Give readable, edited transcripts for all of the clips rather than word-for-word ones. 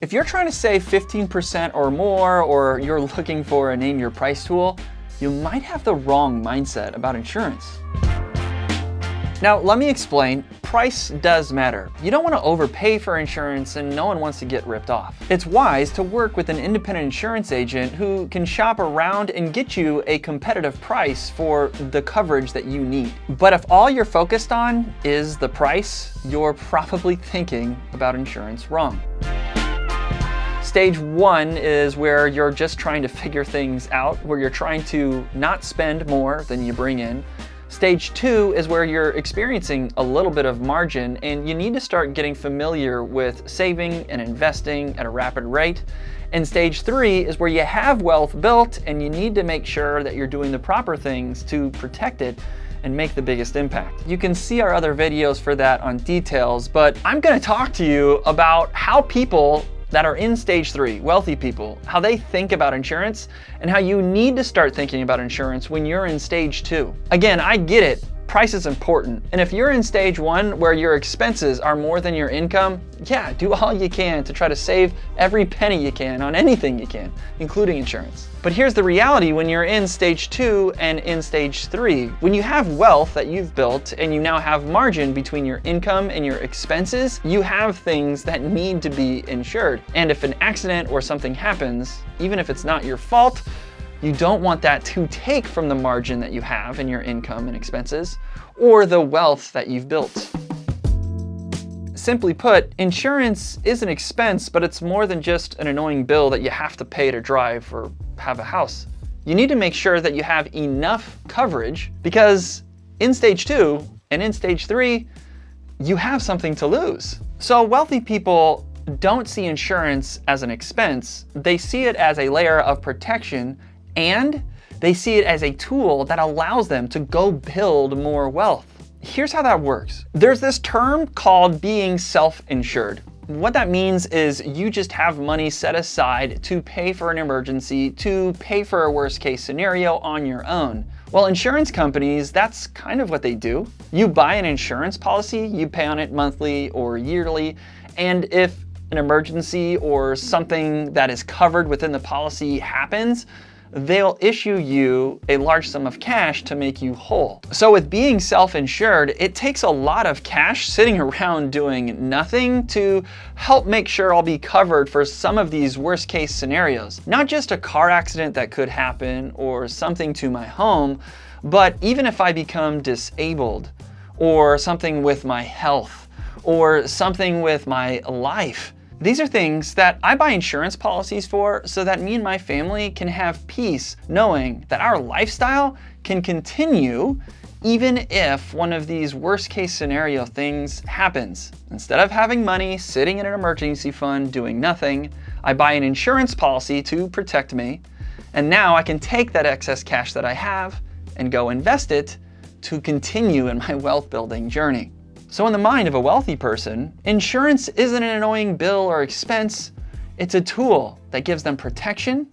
If you're trying to save 15% or more, or you're looking for a name your price tool, you might have the wrong mindset about insurance. Now, let me explain. Price does matter. You don't want to overpay for insurance, and no one wants to get ripped off. It's wise to work with an independent insurance agent who can shop around and get you a competitive price for the coverage that you need. But if all you're focused on is the price, you're probably thinking about insurance wrong. Stage 1 is where you're just trying to figure things out, where you're trying to not spend more than you bring in. Stage 2 is where you're experiencing a little bit of margin and you need to start getting familiar with saving and investing at a rapid rate. And stage 3 is where you have wealth built and you need to make sure that you're doing the proper things to protect it and make the biggest impact. You can see our other videos for that on details, but I'm going to talk to you about how people that are in stage 3, wealthy people, how they think about insurance and how you need to start thinking about insurance when you're in stage 2. Again, I get it. Price is important. And if you're in stage 1 where your expenses are more than your income, yeah, do all you can to try to save every penny you can on anything you can, including insurance. But here's the reality when you're in stage 2 and in stage 3. When you have wealth that you've built and you now have margin between your income and your expenses, you have things that need to be insured. And if an accident or something happens, even if it's not your fault, you don't want that to take from the margin that you have in your income and expenses or the wealth that you've built. Simply put, insurance is an expense, but it's more than just an annoying bill that you have to pay to drive or have a house. You need to make sure that you have enough coverage because in stage 2 and in stage 3, you have something to lose. So wealthy people don't see insurance as an expense. They see it as a layer of protection, and they see it as a tool that allows them to go build more wealth. Here's how that works. There's this term called being self-insured. What that means is you just have money set aside to pay for an emergency, to pay for a worst case scenario on your own. Well, insurance companies, that's kind of what they do. You buy an insurance policy, you pay on it monthly or yearly, and if an emergency or something that is covered within the policy happens, they'll issue you a large sum of cash to make you whole. So with being self-insured, it takes a lot of cash sitting around doing nothing to help make sure I'll be covered for some of these worst case scenarios. Not just a car accident that could happen or something to my home, but even if I become disabled or something with my health or something with my life. These are things that I buy insurance policies for so that me and my family can have peace knowing that our lifestyle can continue even if one of these worst case scenario things happens. Instead of having money sitting in an emergency fund doing nothing, I buy an insurance policy to protect me. And now I can take that excess cash that I have and go invest it to continue in my wealth building journey. So in the mind of a wealthy person, insurance isn't an annoying bill or expense. It's a tool that gives them protection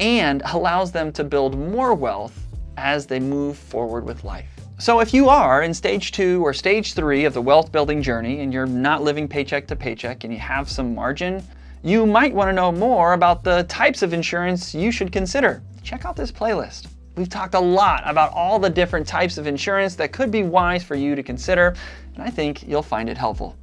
and allows them to build more wealth as they move forward with life. So if you are in stage 2 or stage 3 of the wealth building journey and you're not living paycheck to paycheck and you have some margin, you might want to know more about the types of insurance you should consider. Check out this playlist. We've talked a lot about all the different types of insurance that could be wise for you to consider, and I think you'll find it helpful.